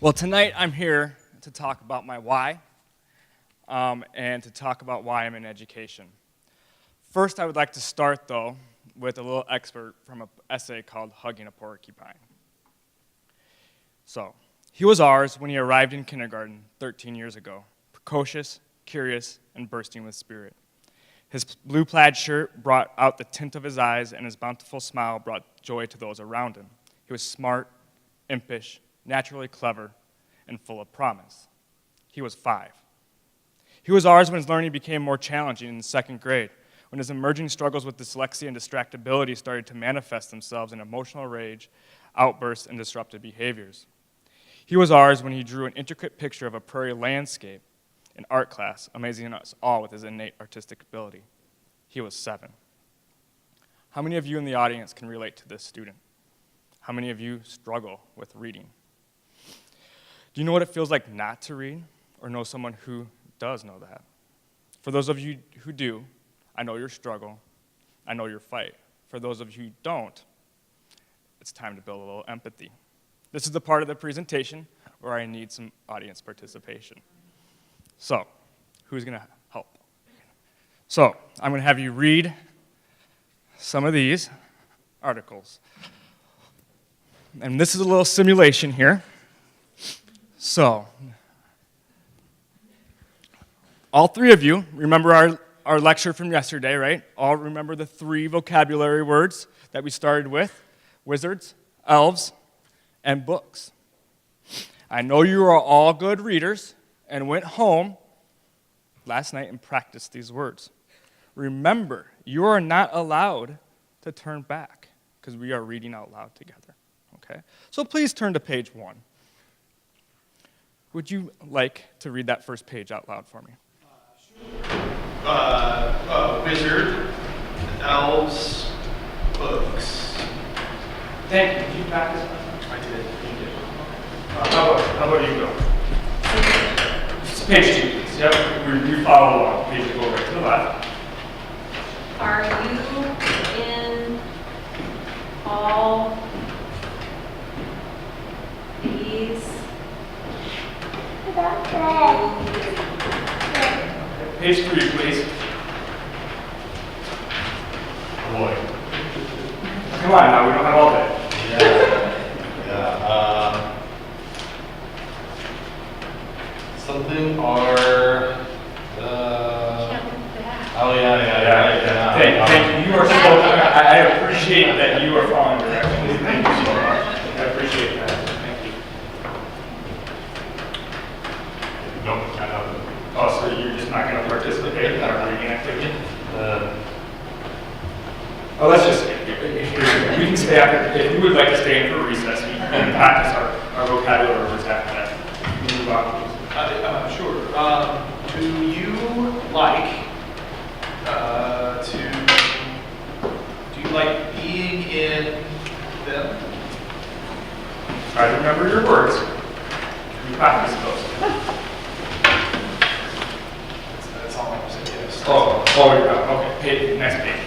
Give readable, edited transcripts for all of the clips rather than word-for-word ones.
Well, tonight I'm here to talk about my why and to talk about why I'm in education. First, I would like to start, though, with a little excerpt from an essay called Hugging a Porcupine. So, he was ours when he arrived in kindergarten 13 years ago, precocious, curious, and bursting with spirit. His blue plaid shirt brought out the tint of his eyes, and his bountiful smile brought joy to those around him. He was smart, impish, naturally clever, and full of promise. He was 5. He was ours when his learning became more challenging in the 2nd grade, when his emerging struggles with dyslexia and distractibility started to manifest themselves in emotional rage, outbursts, and disruptive behaviors. He was ours when he drew an intricate picture of a prairie landscape in art class, amazing us all with his innate artistic ability. He was 7. How many of you in the audience can relate to this student? How many of you struggle with reading? Do you know what it feels like not to read, or know someone who does know that? For those of you who do, I know your struggle, I know your fight. For those of you who don't, it's time to build a little empathy. This is the part of the presentation where I need some audience participation. So, who's going to help? So, I'm going to have you read some of these articles. And this is a little simulation here. So, all 3 of you remember our lecture from yesterday, right? All remember the 3 vocabulary words that we started with: wizards, elves, and books. I know you are all good readers and went home last night and practiced these words. Remember, you are not allowed to turn back because we are reading out loud together, okay? So please turn to page 1. Would you like to read that first page out loud for me? Wizard, elves, books. Thank you. Did you practice? I did. You did. How about you go? It's page 2, please. Yep, you follow along. Page go right to the left. Are you in all these? Page 3, please. Boy. Come on now, we don't have all day. Something or oh yeah. Thank you. You are so. I appreciate that you are following directions. Thank you so much. I appreciate that. Thank you. No, oh, so you're just not going to participate in our reading activity? Let's just. We can stay after. If you would like to stay in for recess, we can practice our vocabulary words after that. Move on, please. Sure. Do you like being in them? Try to remember your words. You practice those. That's all I'm saying. Yes. Oh, you're out. Okay, next page.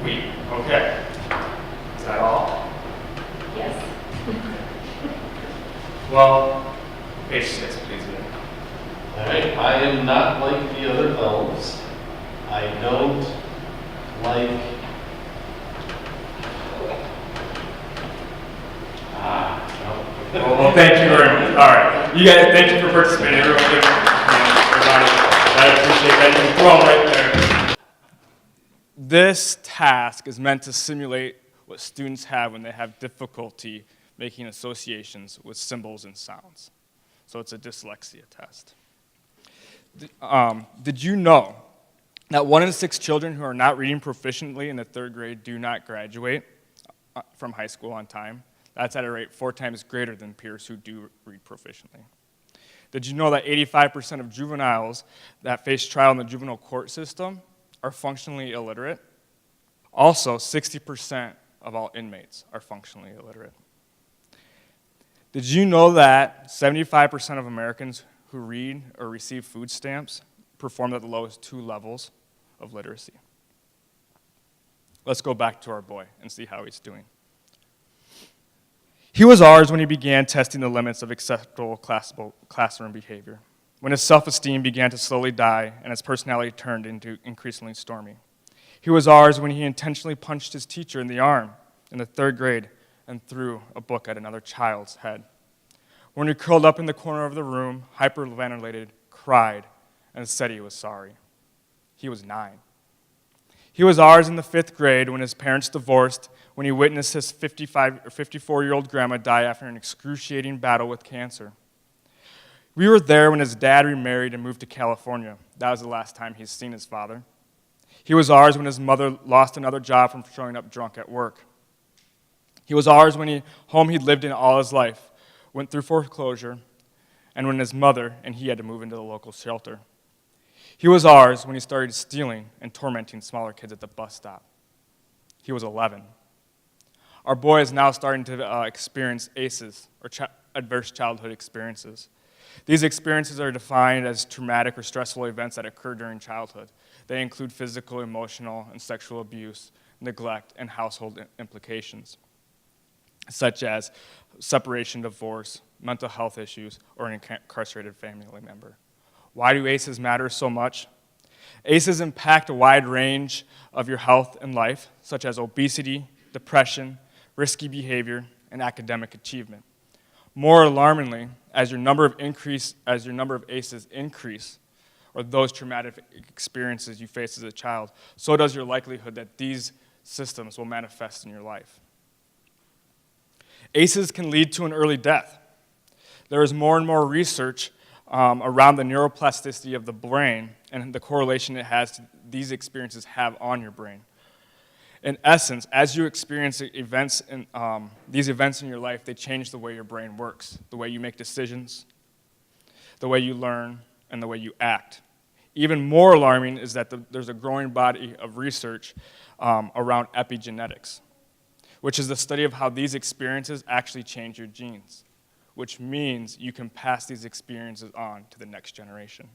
We. Okay. Is that all? Yes. Well, page 6, please. Alright, I am not like the other elves. I don't like... no. Well, thank you very much. All right. You guys, thank you for participating. I appreciate that. You can throw them right there. This task is meant to simulate what students have when they have difficulty making associations with symbols and sounds. So it's a dyslexia test. Did you know that 1 in 6 children who are not reading proficiently in the 3rd grade do not graduate from high school on time? That's at a rate 4 times greater than peers who do read proficiently. Did you know that 85% of juveniles that face trial in the juvenile court system are functionally illiterate? Also, 60% of all inmates are functionally illiterate. Did you know that 75% of Americans who read or receive food stamps performed at the lowest 2 levels of literacy. Let's go back to our boy and see how he's doing. He was ours when he began testing the limits of acceptable classroom behavior, when his self-esteem began to slowly die and his personality turned into increasingly stormy. He was ours when he intentionally punched his teacher in the arm in the 3rd grade and threw a book at another child's head. When he curled up in the corner of the room, hyperventilated, cried, and said he was sorry. He was 9. He was ours in the 5th grade when his parents divorced, when he witnessed his 54-year-old grandma die after an excruciating battle with cancer. We were there when his dad remarried and moved to California. That was the last time he's seen his father. He was ours when his mother lost another job from showing up drunk at work. He was ours when home he'd lived in all his life went through foreclosure, and when his mother and he had to move into the local shelter. He was ours when he started stealing and tormenting smaller kids at the bus stop. He was 11. Our boy is now starting to experience ACEs, or adverse childhood experiences. These experiences are defined as traumatic or stressful events that occur during childhood. They include physical, emotional, and sexual abuse, neglect, and household implications, such as separation, divorce, mental health issues, or an incarcerated family member. Why do ACEs matter so much? ACEs impact a wide range of your health and life, such as obesity, depression, risky behavior, and academic achievement. More alarmingly, as your number of ACEs increase, or those traumatic experiences you face as a child, so does your likelihood that these systems will manifest in your life. ACEs can lead to an early death. There is more and more research around the neuroplasticity of the brain and the correlation these experiences have on your brain. In essence, as you experience these events in your life, they change the way your brain works, the way you make decisions, the way you learn, and the way you act. Even more alarming is that there's a growing body of research around epigenetics, which is the study of how these experiences actually change your genes, which means you can pass these experiences on to the next generation.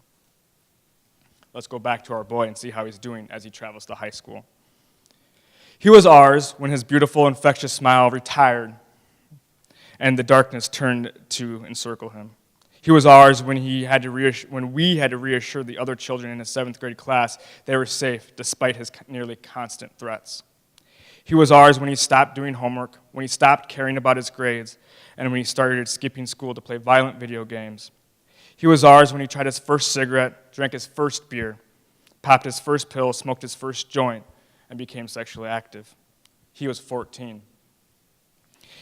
Let's go back to our boy and see how he's doing as he travels to high school. He was ours when his beautiful, infectious smile retired and the darkness turned to encircle him. He was ours when we had to reassure the other children in his 7th grade class they were safe despite his nearly constant threats. He was ours when he stopped doing homework, when he stopped caring about his grades, and when he started skipping school to play violent video games. He was ours when he tried his first cigarette, drank his first beer, popped his first pill, smoked his first joint, and became sexually active. He was 14.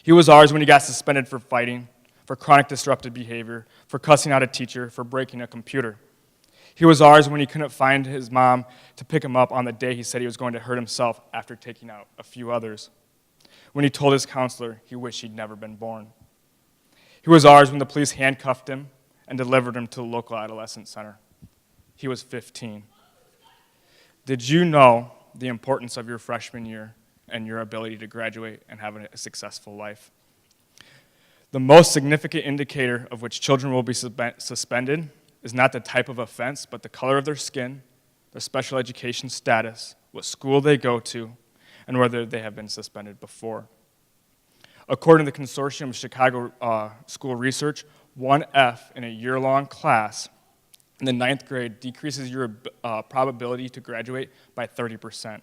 He was ours when he got suspended for fighting, for chronic disruptive behavior, for cussing out a teacher, for breaking a computer. He was ours when he couldn't find his mom to pick him up on the day he said he was going to hurt himself after taking out a few others. When he told his counselor he wished he'd never been born. He was ours when the police handcuffed him and delivered him to the local adolescent center. He was 15. Did you know the importance of your freshman year and your ability to graduate and have a successful life? The most significant indicator of which children will be suspended is not the type of offense, but the color of their skin, their special education status, what school they go to, and whether they have been suspended before. According to the Consortium of Chicago School Research, 1 F in a year-long class in the 9th grade decreases your probability to graduate by 30%.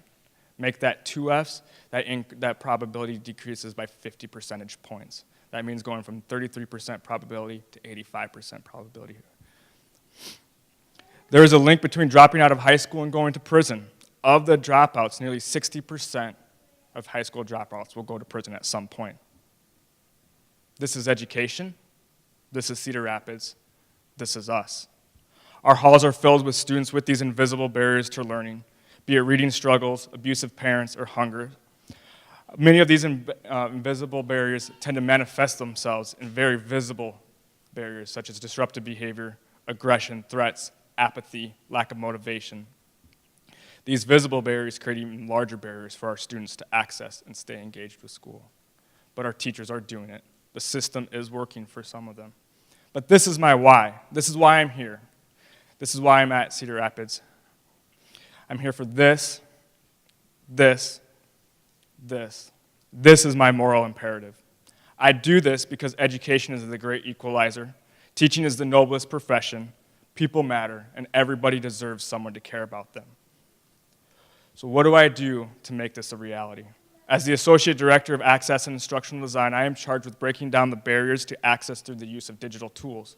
Make that 2 Fs, that probability decreases by 50 percentage points. That means going from 33% probability to 85% probability. There is a link between dropping out of high school and going to prison. Of the dropouts, nearly 60% of high school dropouts will go to prison at some point. This is education. This is Cedar Rapids. This is us. Our halls are filled with students with these invisible barriers to learning, be it reading struggles, abusive parents, or hunger. Many of these invisible barriers tend to manifest themselves in very visible barriers, such as disruptive behavior, aggression, threats, apathy, lack of motivation. These visible barriers create even larger barriers for our students to access and stay engaged with school. But our teachers are doing it. The system is working for some of them. But this is my why. This is why I'm here. This is why I'm at Cedar Rapids. I'm here for this. This is my moral imperative. I do this because education is the great equalizer. Teaching is the noblest profession. People matter, and everybody deserves someone to care about them. So what do I do to make this a reality? As the Associate Director of Access and Instructional Design, I am charged with breaking down the barriers to access through the use of digital tools.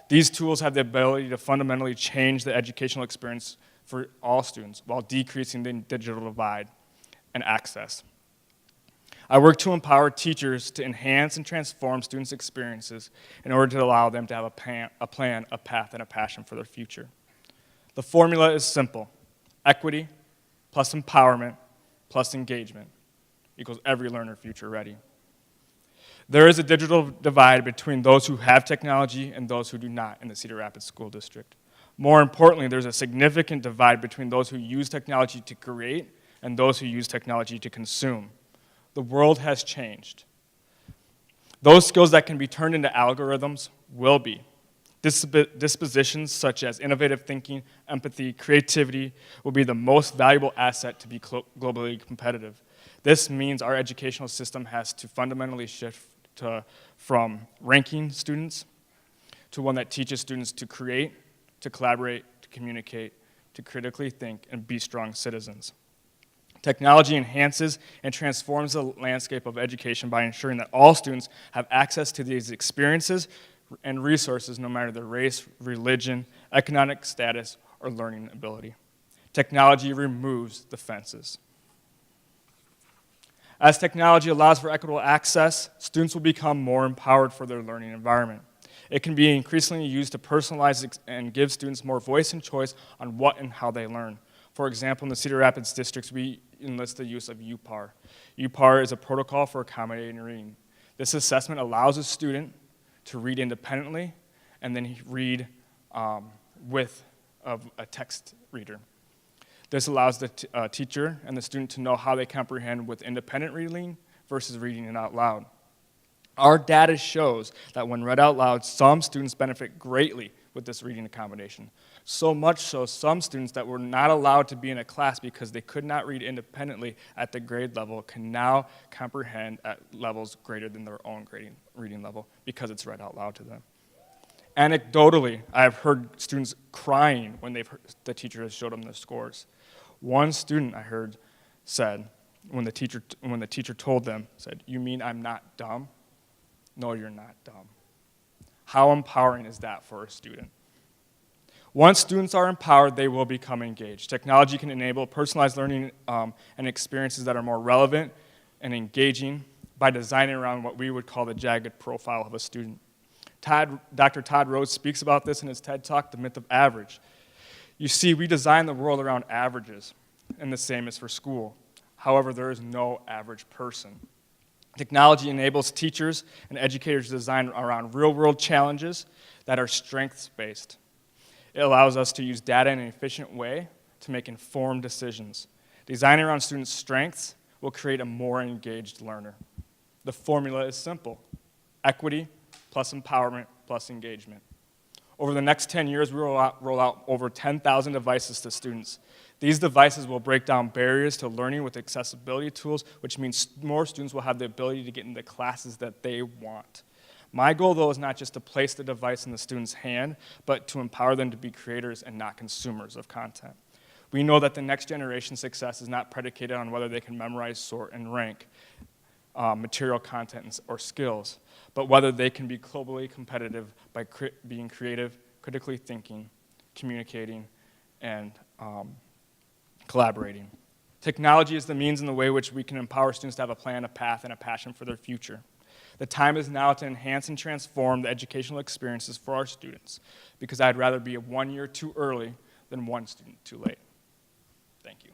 These tools have the ability to fundamentally change the educational experience for all students while decreasing the digital divide and access. I work to empower teachers to enhance and transform students' experiences in order to allow them to have a plan, a path, and a passion for their future. The formula is simple. Equity plus empowerment plus engagement equals every learner future ready. There is a digital divide between those who have technology and those who do not in the Cedar Rapids School District. More importantly, there's a significant divide between those who use technology to create and those who use technology to consume. The world has changed. Those skills that can be turned into algorithms will be. Dispositions such as innovative thinking, empathy, creativity will be the most valuable asset to be globally competitive. This means our educational system has to fundamentally shift from ranking students to one that teaches students to create, to collaborate, to communicate, to critically think, and be strong citizens. Technology enhances and transforms the landscape of education by ensuring that all students have access to these experiences and resources no matter their race, religion, economic status, or learning ability. Technology removes the fences. As technology allows for equitable access, students will become more empowered for their learning environment. It can be increasingly used to personalize and give students more voice and choice on what and how they learn. For example, in the Cedar Rapids districts, we enlist the use of UPAR. UPAR is a protocol for accommodating reading. This assessment allows a student to read independently and then read with a text reader. This allows the teacher and the student to know how they comprehend with independent reading versus reading it out loud. Our data shows that when read out loud, some students benefit greatly with this reading accommodation. So much so, some students that were not allowed to be in a class because they could not read independently at the grade level can now comprehend at levels greater than their own reading level because it's read out loud to them. Anecdotally, I've heard students crying when the teacher has showed them their scores. One student I heard said, when the teacher told them, said, "You mean I'm not dumb?" No, you're not dumb. How empowering is that for a student? Once students are empowered, they will become engaged. Technology can enable personalized learning and experiences that are more relevant and engaging by designing around what we would call the jagged profile of a student. Dr. Todd Rhodes speaks about this in his TED Talk, The Myth of Average. You see, we design the world around averages, and the same is for school. However, there is no average person. Technology enables teachers and educators to design around real-world challenges that are strengths-based. It allows us to use data in an efficient way to make informed decisions. Designing around students' strengths will create a more engaged learner. The formula is simple: equity plus empowerment plus engagement. Over the next 10 years, we will roll out over 10,000 devices to students. These devices will break down barriers to learning with accessibility tools, which means more students will have the ability to get into classes that they want. My goal, though, is not just to place the device in the student's hand, but to empower them to be creators and not consumers of content. We know that the next generation's success is not predicated on whether they can memorize, sort, and rank material content or skills, but whether they can be globally competitive by being creative, critically thinking, communicating, and collaborating. Technology is the means and the way which we can empower students to have a plan, a path, and a passion for their future. The time is now to enhance and transform the educational experiences for our students, because I'd rather be 1 year too early than one student too late. Thank you.